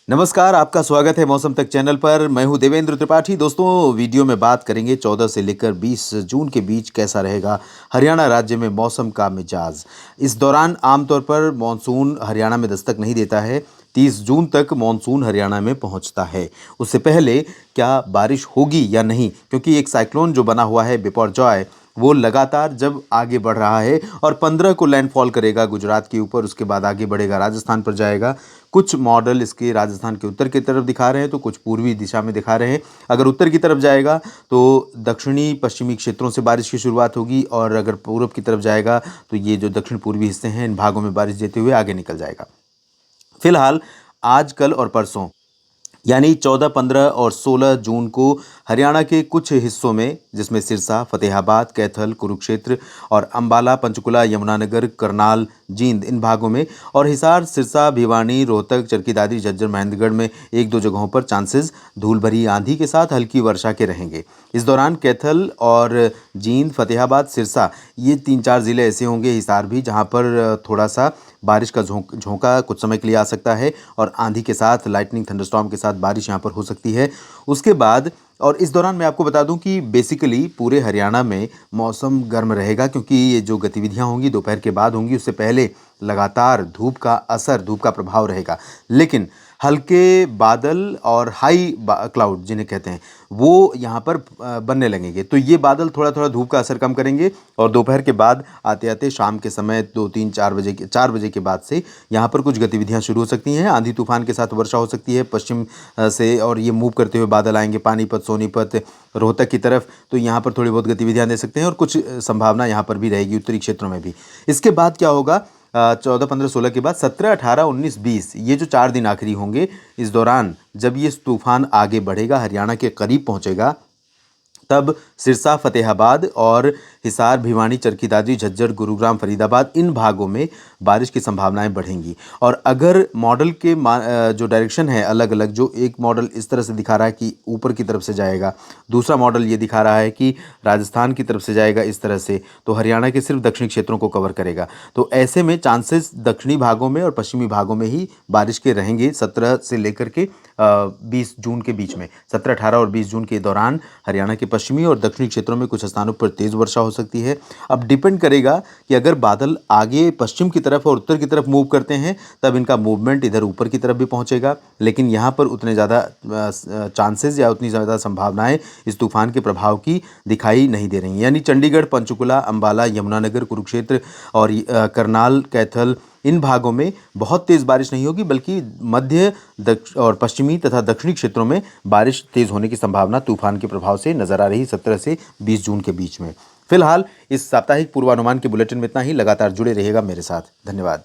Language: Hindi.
नमस्कार, आपका स्वागत है मौसम तक चैनल पर। मैं हूं देवेंद्र त्रिपाठी। दोस्तों, वीडियो में बात करेंगे 14 से लेकर 20 जून के बीच कैसा रहेगा हरियाणा राज्य में मौसम का मिजाज। इस दौरान आमतौर पर मॉनसून हरियाणा में दस्तक नहीं देता है। 30 जून तक मॉनसून हरियाणा में पहुंचता है। उससे पहले क्या बारिश होगी या नहीं, क्योंकि एक साइक्लोन जो बना हुआ है बिपरजॉय, वो लगातार जब आगे बढ़ रहा है और 15 को लैंडफॉल करेगा गुजरात के ऊपर, उसके बाद आगे बढ़ेगा राजस्थान पर जाएगा। कुछ मॉडल इसके राजस्थान के उत्तर की तरफ दिखा रहे हैं तो कुछ पूर्वी दिशा में दिखा रहे हैं। अगर उत्तर की तरफ जाएगा तो दक्षिणी पश्चिमी क्षेत्रों से बारिश की शुरुआत होगी, और अगर पूर्व की तरफ जाएगा तो ये जो दक्षिण पूर्वी हिस्से हैं इन भागों में बारिश देते हुए आगे निकल जाएगा। फिलहाल आज, कल और परसों यानी 14, 15 और 16 जून को हरियाणा के कुछ हिस्सों में, जिसमें सिरसा, फतेहाबाद, कैथल, कुरुक्षेत्र और अंबाला, पंचकुला, यमुनानगर, करनाल, जींद इन भागों में, और हिसार, सिरसा, भिवानी, रोहतक, चरखी दादरी, झज्जर, महेंद्रगढ़ में एक दो जगहों पर चांसेस धूल भरी आंधी के साथ हल्की वर्षा के रहेंगे। इस दौरान कैथल और जींद, फतेहाबाद, सिरसा ये 3-4 ज़िले ऐसे होंगे, हिसार भी, जहां पर थोड़ा सा बारिश का झोंका कुछ समय के लिए आ सकता है और आंधी के साथ, लाइटनिंग, थंडरस्टॉर्म के साथ बारिश यहाँ पर हो सकती है। उसके बाद, और इस दौरान मैं आपको बता दूं कि बेसिकली पूरे हरियाणा में मौसम गर्म रहेगा, क्योंकि ये जो गतिविधियां होंगी दोपहर के बाद होंगी। उससे पहले लगातार धूप का असर, धूप का प्रभाव रहेगा, लेकिन हल्के बादल और हाई क्लाउड जिन्हें कहते हैं, वो यहाँ पर बनने लगेंगे। तो ये बादल थोड़ा थोड़ा धूप का असर कम करेंगे, और दोपहर के बाद आते आते शाम के समय 4 बजे के बाद से यहाँ पर कुछ गतिविधियाँ शुरू हो सकती हैं। आंधी तूफान के साथ वर्षा हो सकती है पश्चिम से, और ये मूव करते हुए बादल आएंगे पानीपत, सोनीपत, रोहतक की तरफ। तो यहाँ पर थोड़ी बहुत गतिविधियाँ दे सकते हैं, और कुछ संभावना यहाँ पर भी रहेगी उत्तरी क्षेत्रों में भी। इसके बाद क्या होगा, 14, 15, 16 के बाद 17, 18, 19, 20 ये जो 4 दिन आखिरी होंगे, इस दौरान जब ये तूफान आगे बढ़ेगा, हरियाणा के करीब पहुंचेगा, तब सिरसा, फतेहाबाद और हिसार, भिवानी, चरखी दादरी, झज्जर, गुरुग्राम, फरीदाबाद इन भागों में बारिश की संभावनाएं बढ़ेंगी। और अगर मॉडल के जो डायरेक्शन है अलग अलग, जो एक मॉडल इस तरह से दिखा रहा है कि ऊपर की तरफ से जाएगा, दूसरा मॉडल ये दिखा रहा है कि राजस्थान की तरफ से जाएगा इस तरह से, तो हरियाणा के सिर्फ दक्षिणी क्षेत्रों को कवर करेगा। तो ऐसे में चांसेस दक्षिणी भागों में और पश्चिमी भागों में ही बारिश के रहेंगे 17 से लेकर के 20 जून के बीच में। 17, 18 और 20 जून के दौरान हरियाणा के पश्चिमी और दक्षिणी क्षेत्रों में कुछ स्थानों पर तेज़ वर्षा हो सकती है। अब डिपेंड करेगा कि अगर बादल आगे पश्चिम की तरफ और उत्तर की तरफ मूव करते हैं, तब इनका मूवमेंट इधर ऊपर की तरफ भी पहुंचेगा। लेकिन यहाँ पर उतने ज़्यादा चांसेस या उतनी ज़्यादा संभावनाएं इस तूफान के प्रभाव की दिखाई नहीं दे रही। यानी चंडीगढ़, पंचकुला, अंबाला, यमुनानगर, कुरुक्षेत्र और करनाल, कैथल इन भागों में बहुत तेज़ बारिश नहीं होगी, बल्कि मध्य और पश्चिमी तथा दक्षिणी क्षेत्रों में बारिश तेज़ होने की संभावना तूफान के प्रभाव से नजर आ रही 17 से 20 जून के बीच में। फिलहाल इस साप्ताहिक पूर्वानुमान के बुलेटिन में इतना ही। लगातार जुड़े रहिएगा मेरे साथ। धन्यवाद।